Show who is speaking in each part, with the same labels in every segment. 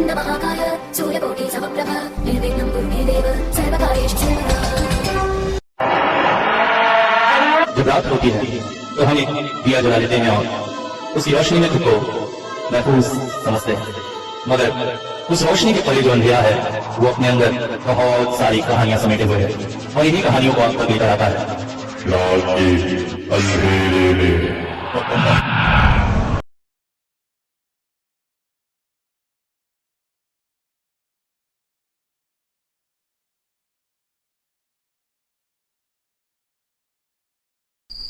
Speaker 1: वक्रतुण्ड महाकाय सूर्यकोटि समप्रभ निर्विघ्नं कुरु मे देव सर्वकार्येषु सर्वदा।
Speaker 2: जब रात होती है तो हम एक दिया जला लेते हैं और उस रोशनी में खुद को महफूज समझते हैं, मगर उस रोशनी के परे जो अंधेरा है वो अपने अंदर बहुत सारी कहानियां समेटे हुए है और इन्हीं कहानियों को आप तक लेकर आता है।
Speaker 3: रात के अंधेरे में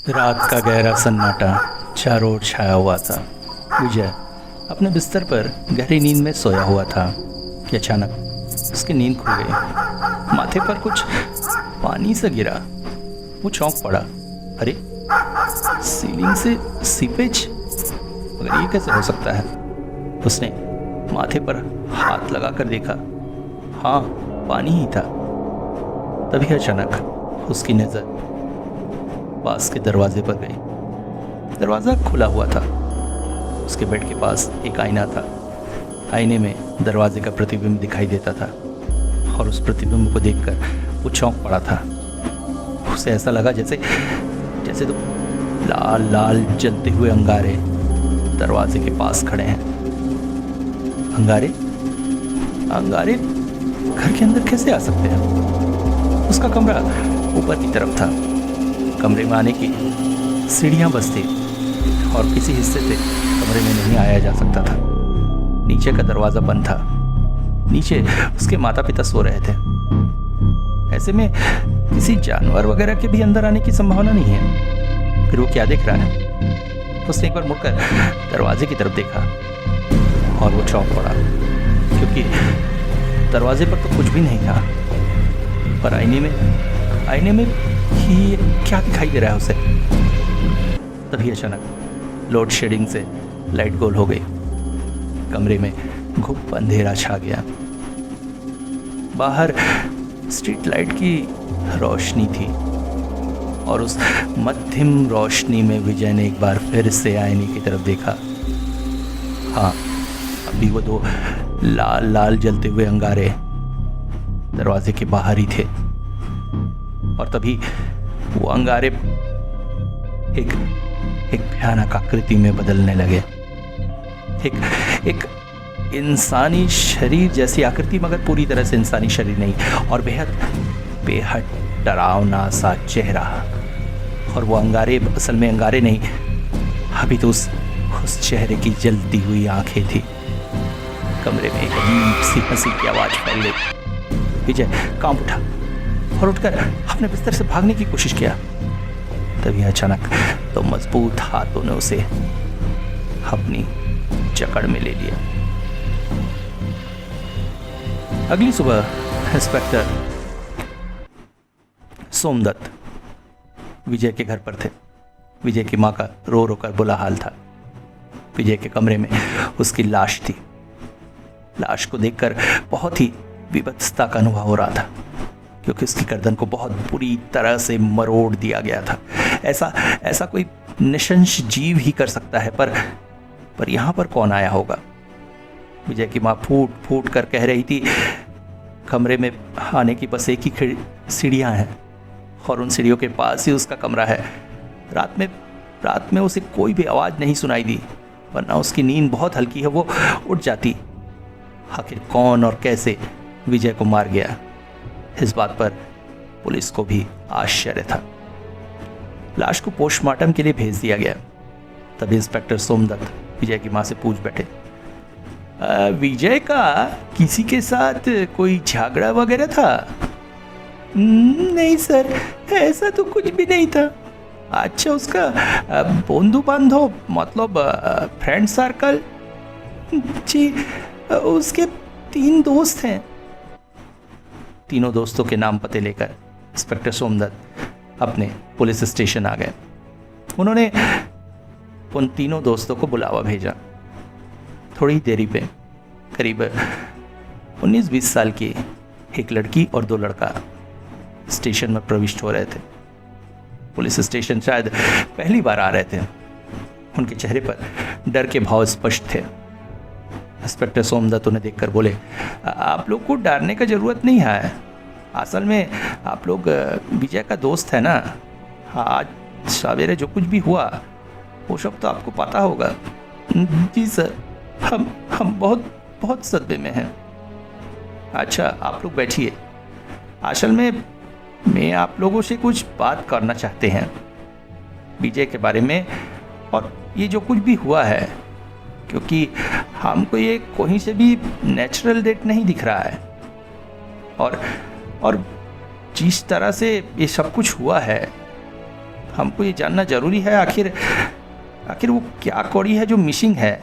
Speaker 4: रात का गहरा सन्नाटा चारों ओर छाया हुआ था। विजय अपने बिस्तर पर गहरी नींद में सोया हुआ था कि अचानक उसकी नींद खुल गई। माथे पर कुछ पानी सा गिरा। वो चौंक पड़ा। अरे, सीलिंग से सीपेज, मगर ये कैसे हो सकता है? उसने माथे पर हाथ लगाकर देखा। हाँ, पानी ही था। तभी अचानक उसकी नज़र पास के दरवाजे पर गई। दरवाज़ा खुला हुआ था। उसके बेड के पास एक आईना था। आईने में दरवाजे का प्रतिबिंब दिखाई देता था और उस प्रतिबिंब को देखकर वो चौंक पड़ा था। उसे ऐसा लगा जैसे तो लाल लाल जलते हुए अंगारे दरवाजे के पास खड़े हैं। अंगारे घर के अंदर कैसे आ सकते हैं? उसका कमरा ऊपर की तरफ था। कमरे में आने की सीढ़ियाँ बस थी और किसी हिस्से से कमरे में नहीं आया जा सकता था। नीचे का दरवाज़ा बंद था। नीचे उसके माता पिता सो रहे थे। ऐसे में किसी जानवर वगैरह के भी अंदर आने की संभावना नहीं है। फिर वो क्या देख रहा है? उसने एक बार मुड़कर दरवाजे की तरफ देखा और वो चौंक पड़ा, क्योंकि दरवाजे पर तो कुछ भी नहीं था। पर आईने में ये क्या दिखाई दे रहा है उसे? तभी अचानक लोड शेडिंग से लाइट गोल हो गई। कमरे में घुप अंधेरा छा गया। बाहर स्ट्रीट लाइट की रोशनी थी और उस मध्यम रोशनी में विजय ने एक बार फिर से आईने की तरफ देखा। हाँ, अभी वो दो लाल लाल जलते हुए अंगारे दरवाजे के बाहर ही थे और तभी वो अंगारे एक भयानक आकृति में बदलने लगे। एक इंसानी शरीर जैसी आकृति, मगर पूरी तरह से इंसानी शरीर नहीं, और बेहद डरावना सा चेहरा। और वो अंगारे असल में अंगारे नहीं, अभी तो उस चेहरे की जलती हुई आंखें थी। कमरे में एक अजीब सी हंसी की आवाज फैल गई। विजय कांप उठा और उठकर अपने बिस्तर से भागने की कोशिश किया। तभी अचानक तो मजबूत हाथों ने उसे अपनी जकड़ में ले लिया। अगली सुबह इंस्पेक्टर सोमदत्त विजय के घर पर थे। विजय की मां का रो रो कर बुरा हाल था। विजय के कमरे में उसकी लाश थी। लाश को देखकर बहुत ही विभत्सता का अनुभव हो रहा था, क्योंकि उसकी गर्दन को बहुत बुरी तरह से मरोड़ दिया गया था। ऐसा कोई निशंस जीव ही कर सकता है, पर यहाँ पर कौन आया होगा? विजय की माँ फूट फूट कर कह रही थी, कमरे में आने की बस एक ही सीढ़ियाँ हैं और उन सीढ़ियों के पास ही उसका कमरा है। रात में उसे कोई भी आवाज़ नहीं सुनाई दी, वरना उसकी नींद बहुत हल्की है, वो उठ जाती। आखिर कौन और कैसे विजय को मार गया, इस बात पर पुलिस को भी आश्चर्य था। लाश को पोस्टमार्टम के लिए भेज दिया गया। तभी इंस्पेक्टर सोमदत्त विजय की मां से पूछ बैठे, विजय का किसी के साथ कोई झगड़ा वगैरह था? नहीं सर, ऐसा तो कुछ भी नहीं था। अच्छा, उसका बंधु बांधव मतलब फ्रेंड सर्कल? जी, उसके 3 दोस्त हैं। तीनों दोस्तों के नाम पते लेकर इंस्पेक्टर सोमदत्त अपने पुलिस स्टेशन आ गए। उन्होंने उन तीनों दोस्तों को बुलावा भेजा। थोड़ी देरी पे करीब 19-20 साल की एक लड़की और 2 लड़का स्टेशन में प्रविष्ट हो रहे थे। पुलिस स्टेशन शायद पहली बार आ रहे थे। उनके चेहरे पर डर के भाव स्पष्ट थे। इंस्पेक्टर सोमदत्त उन्हें देखकर बोले, आप लोग को डरने का ज़रूरत नहीं है। असल में आप लोग विजय का दोस्त है ना। आज सवेरे जो कुछ भी हुआ वो सब तो आपको पता होगा। जी सर, हम बहुत सदमे में हैं। अच्छा, आप लोग बैठिए। असल में मैं आप लोगों से कुछ बात करना चाहते हैं विजय के बारे में, और ये जो कुछ भी हुआ है, क्योंकि हमको ये कहीं से भी नेचुरल डेथ नहीं दिख रहा है, और जिस तरह से ये सब कुछ हुआ है हमको ये जानना ज़रूरी है, आखिर वो क्या कौड़ी है जो मिसिंग है।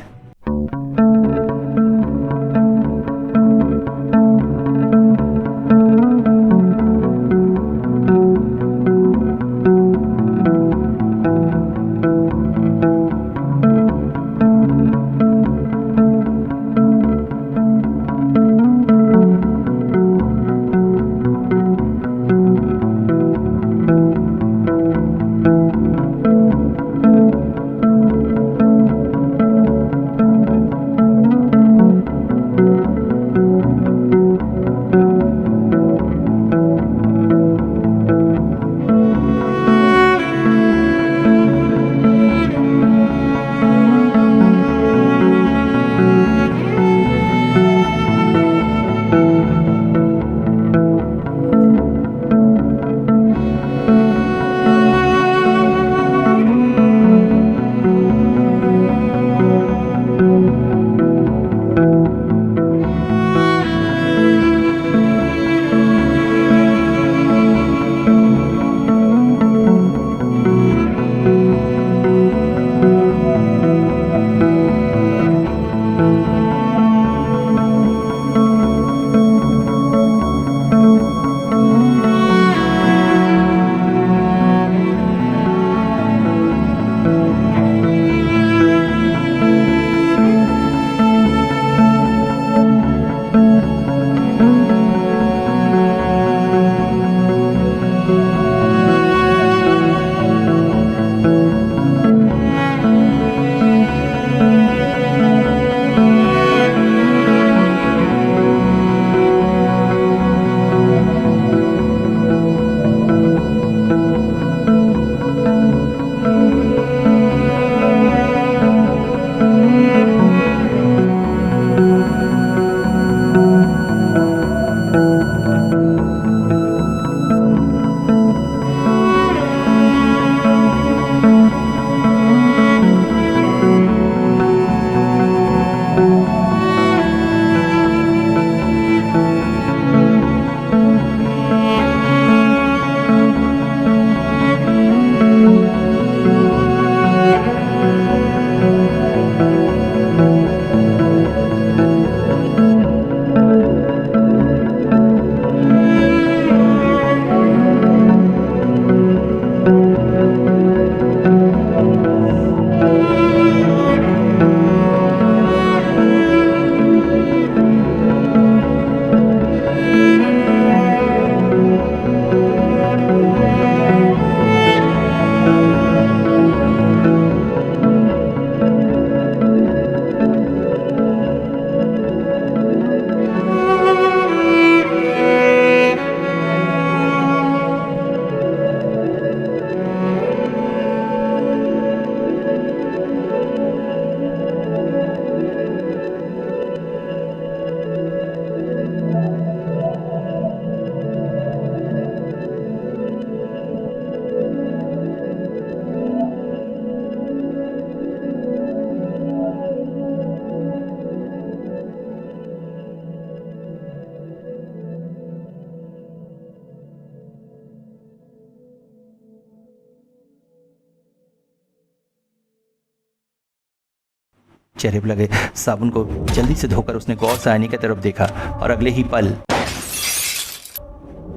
Speaker 4: चेहरे पर लगे साबुन को जल्दी से धोकर उसने गौर से आईने की तरफ देखा और अगले ही पल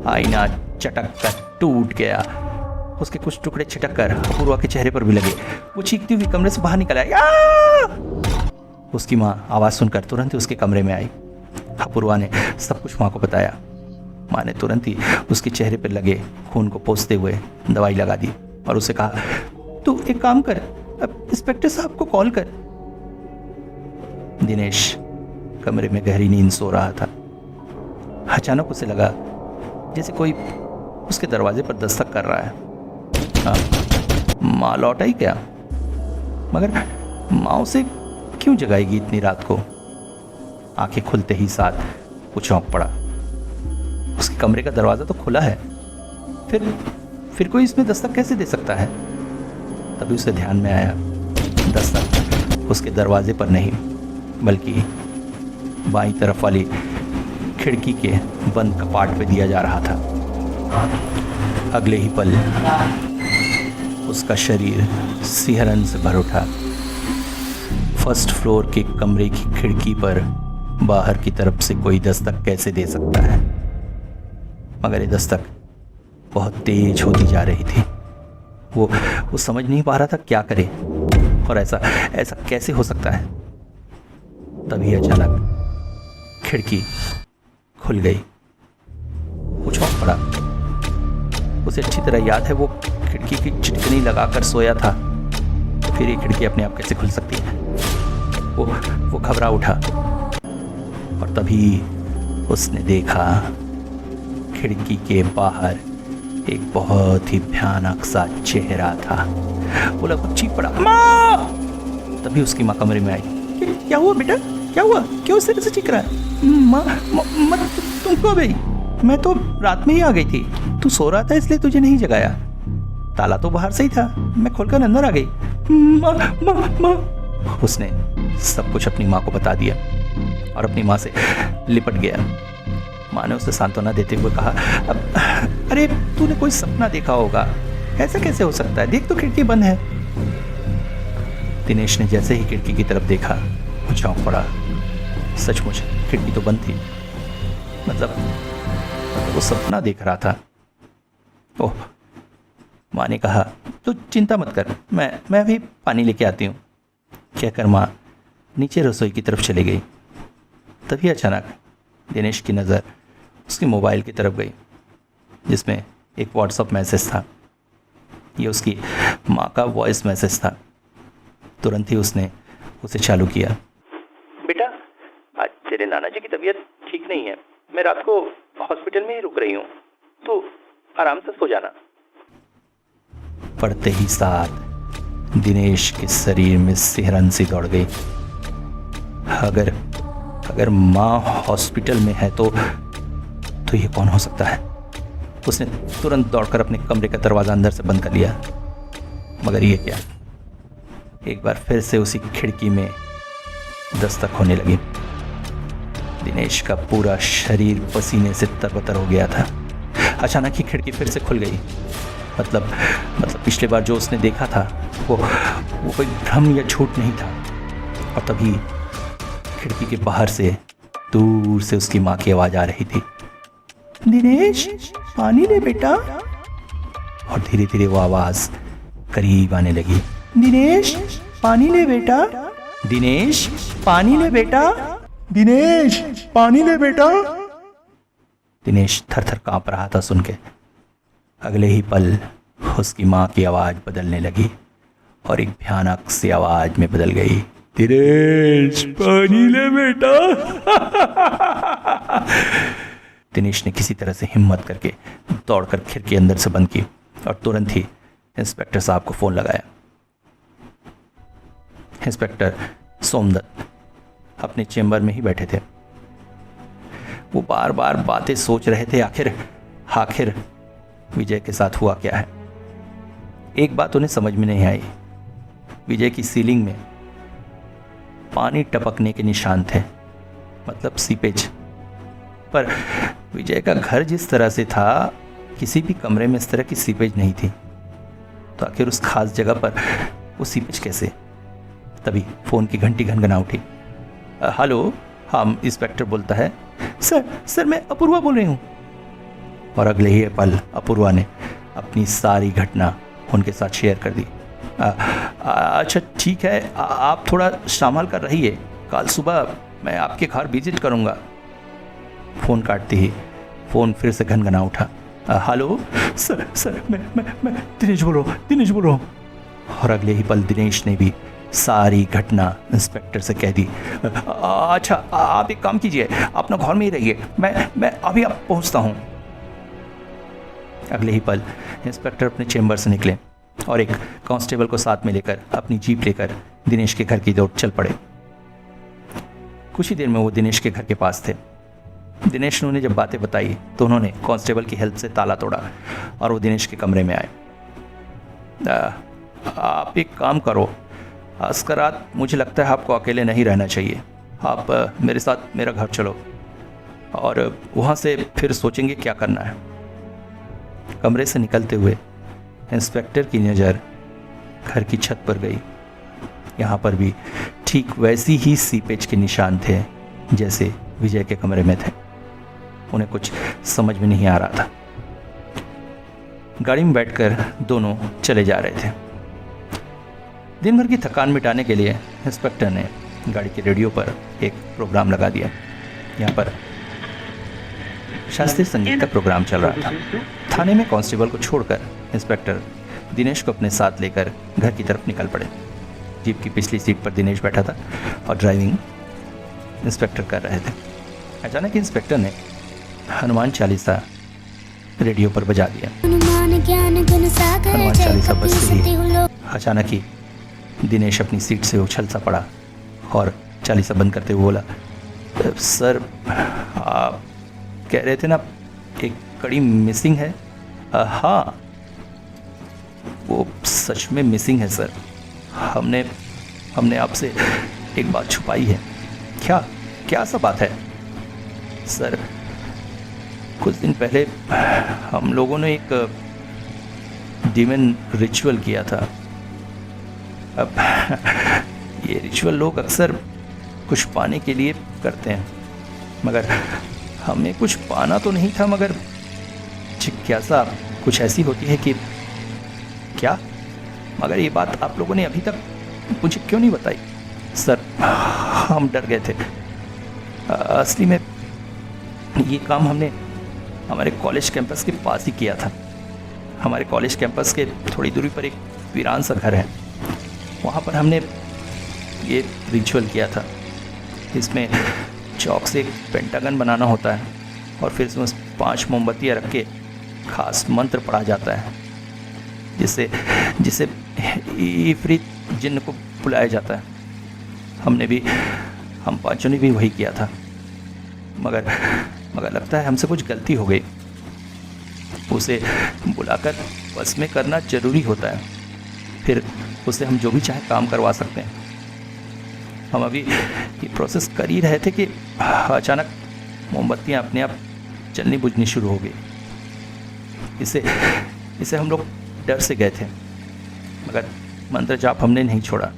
Speaker 4: आईना चटक कर टूट गया। उसके कुछ टुकड़े छिटक कर अपूर्वा के चेहरे पर भी लगे। वो चीखती हुई कमरे से बाहर निकल आई। उसकी माँ आवाज़ सुनकर तुरंत ही उसके कमरे में आई। अपूर्वा ने सब कुछ माँ को बताया। माँ ने तुरंत ही उसके चेहरे पर लगे खून को पोंछते हुए दवाई लगा दी और उसे कहा, तू एक काम कर, अब इंस्पेक्टर साहब को कॉल कर। दिनेश कमरे में गहरी नींद सो रहा था। अचानक उसे लगा जैसे कोई उसके दरवाजे पर दस्तक कर रहा है। हाँ, माँ लौट आई क्या? मगर माँ उसे क्यों जगाएगी इतनी रात को? आंखें खुलते ही साथ वो चौंक पड़ा। उसके कमरे का दरवाज़ा तो खुला है, फिर कोई इसमें दस्तक कैसे दे सकता है? तभी उसे ध्यान में आया दस्तक उसके दरवाजे पर नहीं बल्कि बाईं तरफ वाली खिड़की के बंद कपाट पे दिया जा रहा था। अगले ही पल उसका शरीर सिहरन से भर उठा। फर्स्ट फ्लोर के कमरे की खिड़की पर बाहर की तरफ से कोई दस्तक कैसे दे सकता है? मगर ये दस्तक बहुत तेज होती जा रही थी। वो समझ नहीं पा रहा था क्या करे और ऐसा कैसे हो सकता है। तभी अचानक खिड़की खुल गई। वो चौंक पड़ा। उसे अच्छी तरह याद है वो खिड़की की चिटकनी लगाकर सोया था। फिर ये खिड़की अपने आप कैसे खुल सकती है? वो घबरा उठा और तभी उसने देखा खिड़की के बाहर एक बहुत ही भयानक सा चेहरा था। वो लगभग चीख पड़ा, माँ! तभी उसकी माँ कमरे में आई। क्या हुआ बेटा? क्या हुआ? क्यों इस तरह से चीख रहा है? माँ तुम कब आई? मैं तो रात में ही आ गई थी। तू सो रहा था इसलिए तुझे नहीं जगाया। ताला तो बाहर से ही था, मैं खोलकर अंदर आ गई। माँ। उसने सब कुछ अपनी माँ को बता दिया और अपनी माँ से लिपट गया। माँ ने उसे सांत्वना देते हुए कहा, अरे तूने कोई सपना देखा होगा, ऐसा कैसे हो सकता है? देख तो खिड़की बंद है। दिनेश ने जैसे ही खिड़की की तरफ देखा वो चौंक पड़ा। सचमुच खिड़की तो बंद थी। मतलब वो सपना देख रहा था। ओह, माँ ने कहा, तू चिंता मत कर, मैं अभी पानी लेके आती हूँ। कहकर माँ नीचे रसोई की तरफ चली गई। तभी अचानक दिनेश की नज़र उसके मोबाइल की तरफ गई जिसमें एक व्हाट्सएप मैसेज था। ये उसकी माँ का वॉइस मैसेज था। तुरंत ही उसने उसे चालू किया। बेटा, आज तेरे नाना जी की तबीयत ठीक नहीं है। मैं रात को हॉस्पिटल में ही रुक रही हूँ, तो आराम से सो जाना। पढ़ते ही साथ दिनेश के शरीर में सिहरन सी दौड़ गई। अगर माँ हॉस्पिटल में है तो ये कौन हो सकता है? उसने तुरंत दौड़कर अपने कमरे का दरवाज़ा अंदर से बंद कर लिया। मगर ये क्या, एक बार फिर से उसी खिड़की में दस्तक होने लगी। दिनेश का पूरा शरीर पसीने से तरबतर हो गया था। अचानक ही खिड़की फिर से खुल गई। मतलब पिछली बार जो उसने देखा था वो कोई भ्रम या झूठ नहीं था। और तभी खिड़की के बाहर से दूर से उसकी माँ की आवाज़ आ रही थी, दिनेश पानी ले बेटा। और धीरे धीरे वो आवाज़ करीब आने लगी। दिनेश पानी ले बेटा। दिनेश पानी ले बेटा। दिनेश पानी ले बेटा। दिनेश थर-थर कांप रहा था सुन के। अगले ही पल उसकी माँ की आवाज़ बदलने लगी और एक भयानक सी आवाज़ में बदल गई। दिनेश पानी ले बेटा। दिनेश ने किसी तरह से हिम्मत करके दौड़कर खिड़की अंदर से बंद की और तुरंत ही इंस्पेक्टर साहब को फ़ोन लगाया। इंस्पेक्टर सोमदत्त अपने चेंबर में ही बैठे थे। वो बार बार बातें सोच रहे थे, आखिर विजय के साथ हुआ क्या है। एक बात उन्हें समझ में नहीं आई। विजय की सीलिंग में पानी टपकने के निशान थे, मतलब सीपेज। पर विजय का घर जिस तरह से था, किसी भी कमरे में इस तरह की सीपेज नहीं थी। तो आखिर उस खास जगह पर वो सीपेज कैसे? तभी फ़ोन की घंटी घनघना उठी। हेलो, हाँ इंस्पेक्टर बोलता है। सर मैं अपूर्वा बोल रही हूँ। और अगले ही पल अपूर्वा ने अपनी सारी घटना उनके साथ शेयर कर दी। अच्छा ठीक है, आप थोड़ा संभाल कर रहिए, कल सुबह मैं आपके घर विजिट करूँगा। फ़ोन काटते ही फ़ोन फिर से घनघना उठा। हेलो सर मैं दिनेश बोल रहा हूँ। और अगले ही पल दिनेश ने भी सारी घटना इंस्पेक्टर से कह दी। अच्छा, आप एक काम कीजिए, अपना घर में ही रहिए, मैं अभी आप पहुंचता हूं। अगले ही पल इंस्पेक्टर अपने चेंबर से निकले और एक कांस्टेबल को साथ में लेकर अपनी जीप लेकर दिनेश के घर की ओर चल पड़े। कुछ ही देर में वो दिनेश के घर के पास थे। दिनेश ने उन्हें जब बातें बताई तो उन्होंने कांस्टेबल की हेल्प से ताला तोड़ा और वो दिनेश के कमरे में आए। आप एक काम करो, आज का रात मुझे लगता है आपको अकेले नहीं रहना चाहिए। आप मेरे साथ मेरा घर चलो और वहाँ से फिर सोचेंगे क्या करना है। कमरे से निकलते हुए इंस्पेक्टर की नज़र घर की छत पर गई। यहाँ पर भी ठीक वैसी ही सीपेज के निशान थे जैसे विजय के कमरे में थे। उन्हें कुछ समझ में नहीं आ रहा था। गाड़ी में बैठकर दोनों चले जा रहे थे। दिन भर की थकान मिटाने के लिए इंस्पेक्टर ने गाड़ी के रेडियो पर एक प्रोग्राम लगा दिया। यहाँ पर शास्त्रीय संगीत का प्रोग्राम चल रहा था। थाने में कांस्टेबल को छोड़कर इंस्पेक्टर दिनेश को अपने साथ लेकर घर की तरफ निकल पड़े। जीप की पिछली सीट पर दिनेश बैठा था और ड्राइविंग इंस्पेक्टर कर रहे थे। अचानक इंस्पेक्टर ने हनुमान चालीसा रेडियो पर बजा दिया। हनुमान चालीसा बजते ही अचानक ही दिनेश अपनी सीट से उछल सा पड़ा और चालीसा बंद करते हुए बोला, सर आप कह रहे थे ना एक कड़ी मिसिंग है? हाँ, वो सच में मिसिंग है सर। हमने आपसे एक बात छुपाई है। क्या सब बात है? सर, कुछ दिन पहले हम लोगों ने एक डीमन रिचुअल किया था। अब ये रिचुअल लोग अक्सर कुछ पाने के लिए करते हैं, मगर हमें कुछ पाना तो नहीं था, मगर जिज्ञासा कुछ ऐसी होती है कि क्या, मगर ये बात आप लोगों ने अभी तक मुझे क्यों नहीं बताई? सर, हम डर गए थे। असली में ये काम हमने हमारे कॉलेज कैंपस के पास ही किया था। हमारे कॉलेज कैंपस के थोड़ी दूरी पर एक वीरान सा घर है, वहाँ पर हमने ये रिचुअल किया था। इसमें चौक से एक पेंटागन बनाना होता है और फिर इसमें 5 मोमबत्तियाँ रख के खास मंत्र पढ़ा जाता है जिससे इफरीत जिन्न को बुलाया जाता है। हम पांचों ने भी वही किया था, मगर लगता है हमसे कुछ गलती हो गई। उसे बुलाकर बस में करना जरूरी होता है, फिर उससे हम जो भी चाहे काम करवा सकते हैं। हम अभी ये प्रोसेस कर ही रहे थे कि अचानक मोमबत्तियाँ अपने आप जलनी बुझनी शुरू हो गई। इसे हम लोग डर से गए थे, मगर मंत्र जाप हमने नहीं छोड़ा।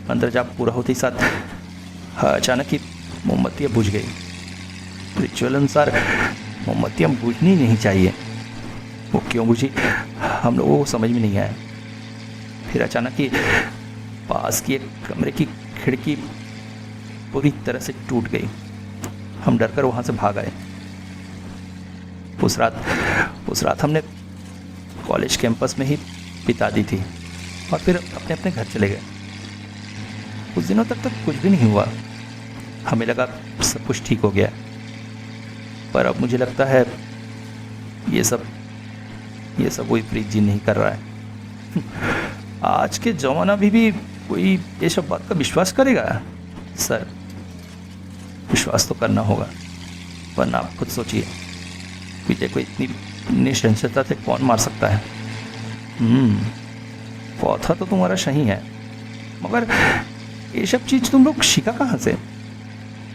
Speaker 4: मंत्र जाप पूरा होते ही साथ अचानक ही मोमबत्तियाँ बुझ गई। रिचुअल अनुसार मोमबत्तियाँ बुझनी नहीं चाहिए, वो क्यों बुझी हम लोगों को समझ में नहीं आया। फिर अचानक ही पास की एक कमरे की खिड़की पूरी तरह से टूट गई। हम डरकर वहाँ से भाग आए। उस रात हमने कॉलेज कैंपस में ही बिता दी थी और फिर अपने अपने घर चले गए। कुछ दिनों तक कुछ भी नहीं हुआ। हमें लगा सब कुछ ठीक हो गया, पर अब मुझे लगता है ये सब कोई प्रीत जी नहीं कर रहा है। आज के ज़माना भी कोई ये सब बात का विश्वास करेगा? सर, विश्वास तो करना होगा, वरना आप खुद सोचिए विजय को इतनी निशंसता से कौन मार सकता है? पौधा तो तुम्हारा सही है, मगर ये सब चीज़ तुम लोग सीखा कहाँ से?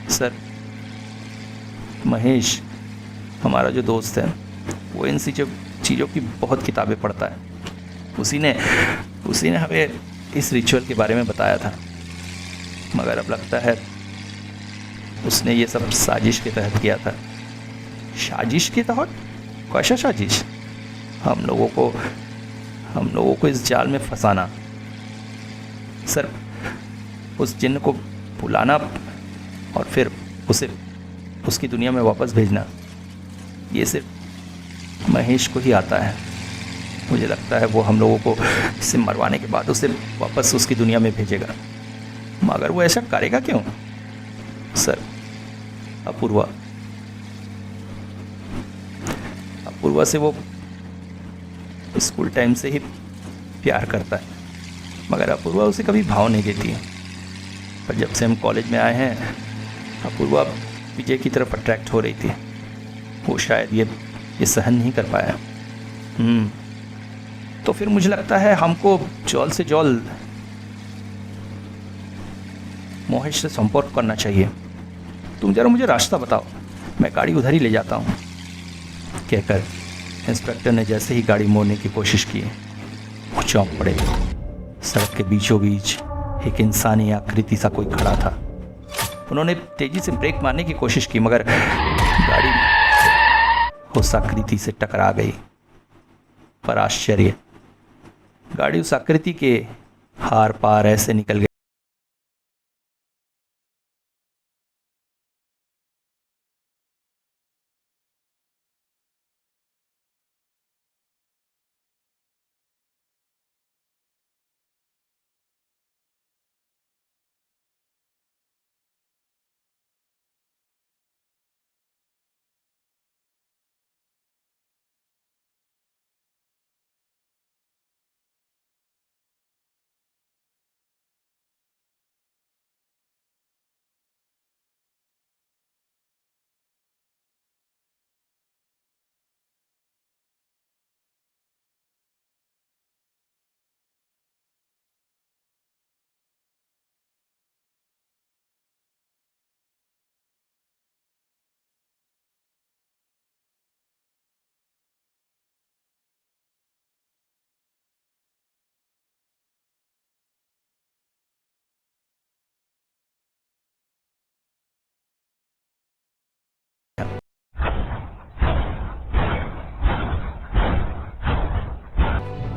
Speaker 4: सर, महेश हमारा जो दोस्त है वो इन चीज़ों की बहुत किताबें पढ़ता है। उसी ने हमें इस रिचुअल के बारे में बताया था, मगर अब लगता है उसने ये सब साजिश के तहत किया था। साजिश के तहत? कैसा साजिश? हम लोगों को इस जाल में फंसाना। सर, उस जिन्न को बुलाना और फिर उसे उसकी दुनिया में वापस भेजना, ये सिर्फ महेश को ही आता है। मुझे लगता है वो हम लोगों को इसे मरवाने के बाद उसे वापस उसकी दुनिया में भेजेगा, मगर वो ऐसा करेगा क्यों? सर, अपूर्वा से वो स्कूल टाइम से ही प्यार करता है, मगर अपूर्वा उसे कभी भाव नहीं देती है। पर जब से हम कॉलेज में आए हैं, अपूर्वा विजय की तरफ अट्रैक्ट हो रही थी। वो शायद ये सहन नहीं कर पाया। तो फिर मुझे लगता है हमको जल्द से जल्द मोहिश से संपर्क करना चाहिए। तुम जरा मुझे रास्ता बताओ, मैं गाड़ी उधर ही ले जाता हूँ, कहकर इंस्पेक्टर ने जैसे ही गाड़ी मोड़ने की कोशिश की, वो चौंक पड़े। सड़क के बीचों बीच एक इंसानी आकृति सा कोई खड़ा था। उन्होंने तेजी से ब्रेक मारने की कोशिश की, मगर गाड़ी उस आकृति से टकरा गई। पर आश्चर्य, गाड़ी उस आकृति के हार पार ऐसे निकल गई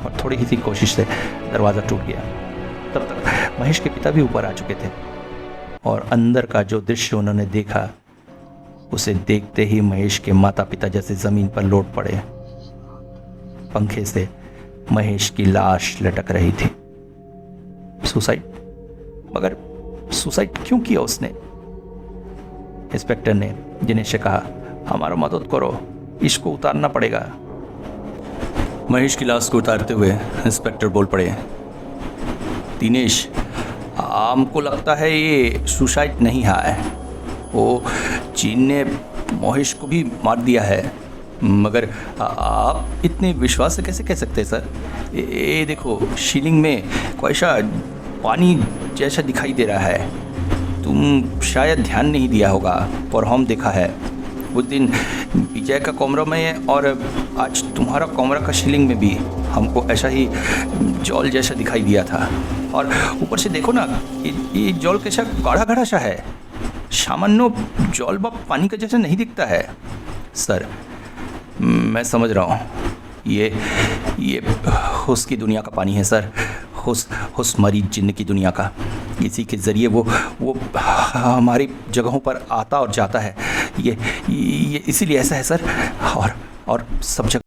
Speaker 4: और थोड़ी ही सी कोशिश से दरवाज़ा टूट गया। तब तक महेश के पिता भी ऊपर आ चुके थे और अंदर का जो दृश्य उन्होंने देखा, उसे देखते ही महेश के माता पिता जैसे ज़मीन पर लौट पड़े। पंखे से महेश की लाश लटक रही थी। सुसाइड? मगर सुसाइड क्यों किया उसने? इंस्पेक्टर ने दिनेश से कहा, हमारा मदद करो, इसको उतारना पड़ेगा। महेश की लाश को उतारते हुए इंस्पेक्टर बोल पड़े, दिनेश, हमको लगता है ये सुसाइड नहीं है, वो चीन ने महेश को भी मार दिया है। मगर आप इतने विश्वास से कैसे कह सकते हैं सर? ये देखो, सीलिंग में कोई ऐसा पानी जैसा दिखाई दे रहा है। तुम शायद ध्यान नहीं दिया होगा, पर हम देखा है। उस दिन विजय का कमरा में और आज तुम्हारा कमरा का सीलिंग में भी हमको ऐसा ही जल जैसा दिखाई दिया था। और ऊपर से देखो ना, ये जल कैसा गाढ़ा गाढ़ा सा है, सामान्य जल व पानी का जैसा नहीं दिखता है। सर, मैं समझ रहा हूँ, ये हुस की दुनिया का पानी है सर, हुस मरीज जिन्न की दुनिया का। इसी के ज़रिए वो हमारी जगहों पर आता और जाता है। ये इसीलिए ऐसा है सर। और सब जगह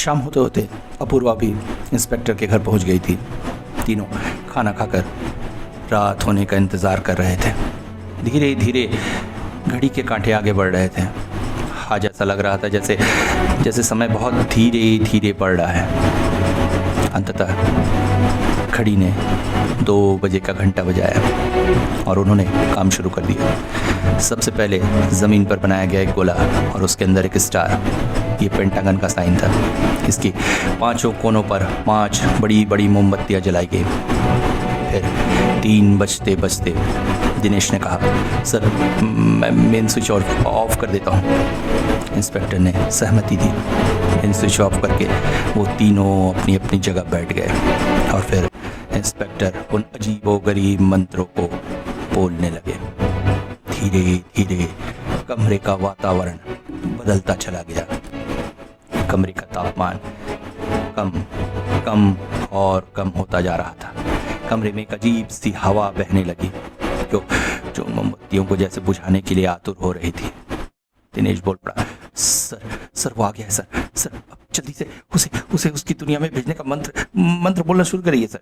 Speaker 4: शाम होते होते अपूर्वा भी इंस्पेक्टर के घर पहुंच गई थी। तीनों खाना खाकर रात होने का इंतज़ार कर रहे थे। धीरे धीरे घड़ी के कांटे आगे बढ़ रहे थे। आज ऐसा लग रहा था जैसे समय बहुत धीरे धीरे बढ़ रहा है। अंततः घड़ी ने 2 बजे का घंटा बजाया और उन्होंने काम शुरू कर दिया। सबसे पहले ज़मीन पर बनाया गया एक गोला और उसके अंदर एक स्टार। ये पेंटागन का साइन था। इसकी 5 कोनों पर 5 बड़ी बड़ी मोमबत्तियाँ जलाई गई। फिर 3 बजते बजते दिनेश ने कहा, सर मैं मेन स्विच ऑफ कर देता हूँ। इंस्पेक्टर ने सहमति दी। मेन स्विच ऑफ करके वो तीनों अपनी अपनी जगह बैठ गए और फिर इंस्पेक्टर उन अजीबोगरीब मंत्रों को बोलने लगे। धीरे धीरे कमरे का वातावरण बदलता चला गया। कमरे का तापमान कम और कम होता जा रहा था। कमरे में एक अजीब सी हवा बहने लगी जो मोमबत्तियों को जैसे बुझाने के लिए आतुर हो रही थी। दिनेश बोल पड़ा, सर वो आ गया है सर अब जल्दी से उसे उसकी दुनिया में भेजने का मंत्र बोलना शुरू करिए सर।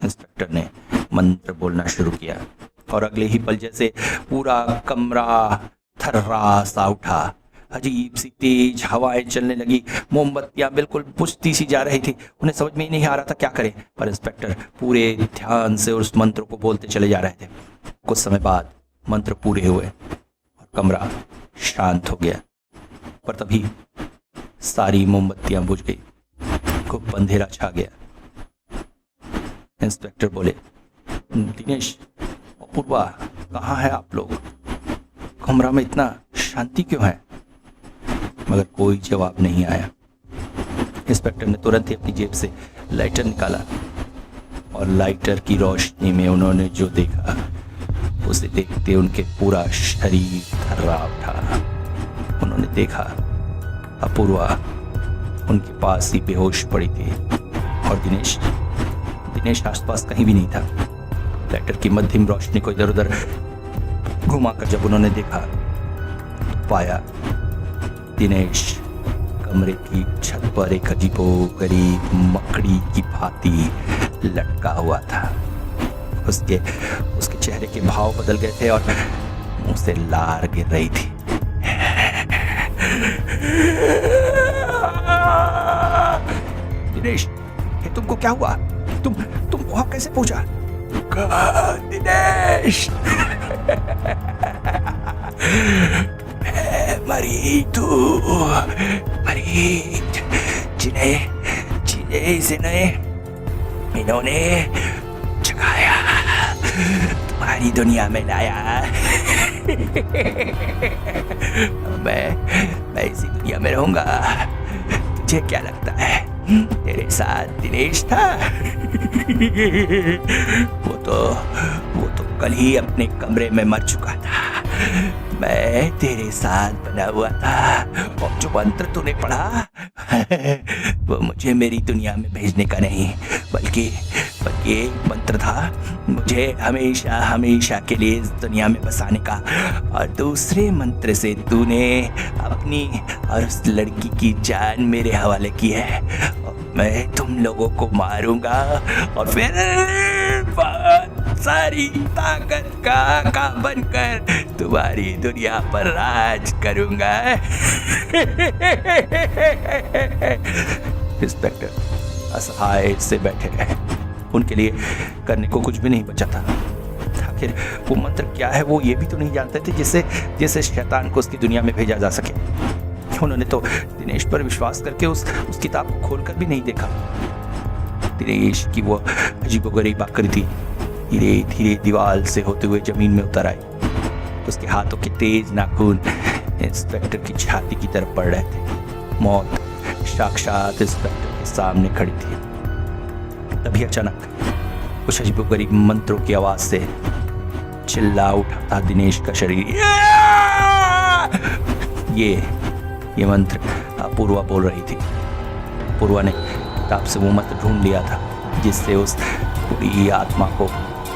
Speaker 4: इंस्पेक्टर ने मंत्र बोलना शुरू किया और अगले ही पल जैसे पूरा कमरा थर्रा सा उठा। अजीब सी तेज हवाएं चलने लगी। मोमबत्तियां बिल्कुल बुझती सी जा रही थी। उन्हें समझ में ही नहीं आ रहा था क्या करें, पर इंस्पेक्टर पूरे ध्यान से उस मंत्र को बोलते चले जा रहे थे। कुछ समय बाद मंत्र पूरे हुए और कमरा शांत हो गया, पर तभी सारी मोमबत्तियां बुझ गई। खूब अंधेरा छा गया। इंस्पेक्टर बोले, दिनेश, अपूर्वा, कहाँ है आप लोग? कमरा में इतना शांति क्यों है? मगर कोई जवाब नहीं आया। इंस्पेक्टर ने तुरंत ही अपनी जेब से लाइटर निकाला और लाइटर की रोशनी में उन्होंने जो देखा उसे देखते उनके पूरा शरीर थर्रा उठा। उन्होंने देखा अपूर्वा उनके पास ही बेहोश पड़ी थी और दिनेश आसपास कहीं भी नहीं था। लाइटर की मध्यम रोशनी को इधर उधर घुमाकर जब उन्होंने देखा तो पाया दिनेश कमरे की छत पर एक अजीबोगरीब मकड़ी की भांति लटका हुआ था। उसके चेहरे के भाव बदल गए थे और मुंह से लार गिर रही थी। दिनेश, ये तुमको क्या हुआ? तुम वहां कैसे पहुंचा? दिनेश, मरी जिन्हें इन्होंने जगाया, तुम्हारी दुनिया में लाया। मैं इसी दुनिया में रहूंगा। तुझे क्या लगता है तेरे साथ दिनेश था? वो तो कल ही अपने कमरे में मर चुका था। मैं तेरे साथ बना हुआ था और जो मंत्र तूने पढ़ा वो मुझे मेरी दुनिया में भेजने का नहीं, बल्कि एक मंत्र था मुझे हमेशा के लिए इस दुनिया में बसाने का। और दूसरे मंत्र से तूने अपनी और उस लड़की की जान मेरे हवाले की है। और मैं तुम लोगों को मारूंगा और फिर सारी ताकत का बनकर तुम्हारी दुनिया पर राज करूंगा। इंस्पेक्टर असहाय से बैठे रहे। उनके लिए करने को कुछ भी नहीं बचा था। आखिर वो मंत्र क्या है वो ये भी तो नहीं जानते थे जिससे शैतान को उसकी दुनिया में भेजा जा सके। उन्होंने तो दिनेश पर विश्वास करके उस किताब को खोलकर भी नहीं देखा। दिनेश की वो अजीबोगरीब आकृति धीरे धीरे दीवार से होते हुए जमीन में उतर आई। उसके हाथों के तेज नाखून इंस्पेक्टर की छाती की तरफ पड़ रहे थे। मौत साक्षात इंस्पेक्टर के सामने खड़ी थी। तभी अचानक उस अजीबोगरीब मंत्रों की आवाज से चिल्ला उठा था दिनेश का शरीर। ये मंत्र अपूर्वा बोल रही थी। अपूर्वा ने किताब से वो मंत्र ढूंढ लिया था जिससे उस पूरी आत्मा को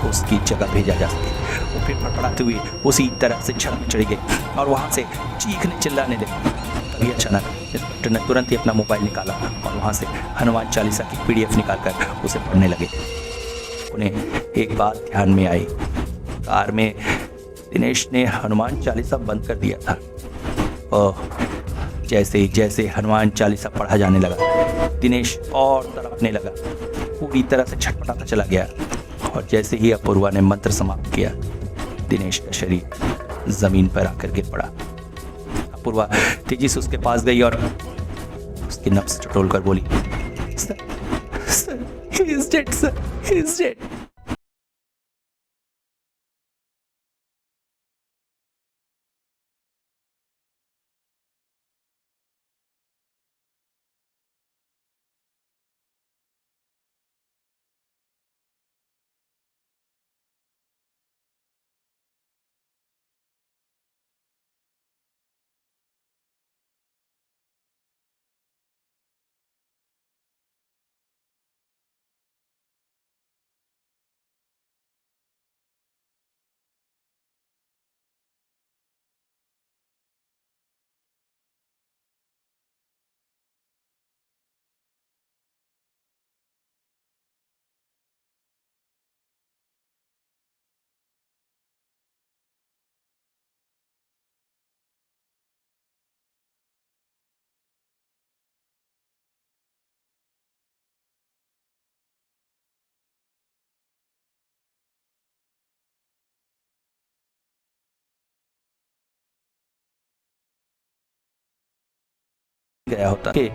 Speaker 4: उसकी जगह भेजा जा सके। वो फिर फड़फड़ाते हुए उसी तरह से छत में चढ़ी गई और वहां से चीखने चिल्लाने लगी। तभी अचानक इंस्पेक्टर ने तुरंत ही अपना मोबाइल निकाला और वहाँ से हनुमान चालीसा की PDF निकालकर उसे पढ़ने लगे। उन्हें एक बात ध्यान में आई, कार में दिनेश ने हनुमान चालीसा बंद कर दिया था। ओह, जैसे हनुमान चालीसा पढ़ा जाने लगा, दिनेश और तड़पने लगा, पूरी तरह से छटपटाता चला गया। और जैसे ही अपूर्वा ने मंत्र समाप्त किया, दिनेश का शरीर जमीन पर आकर गिर पड़ा। अपूर्वा तेजी से उसके पास गई और उसकी नब्ज टटोल कर बोली, sir, he is dead, sir, he is dead। गया होता कि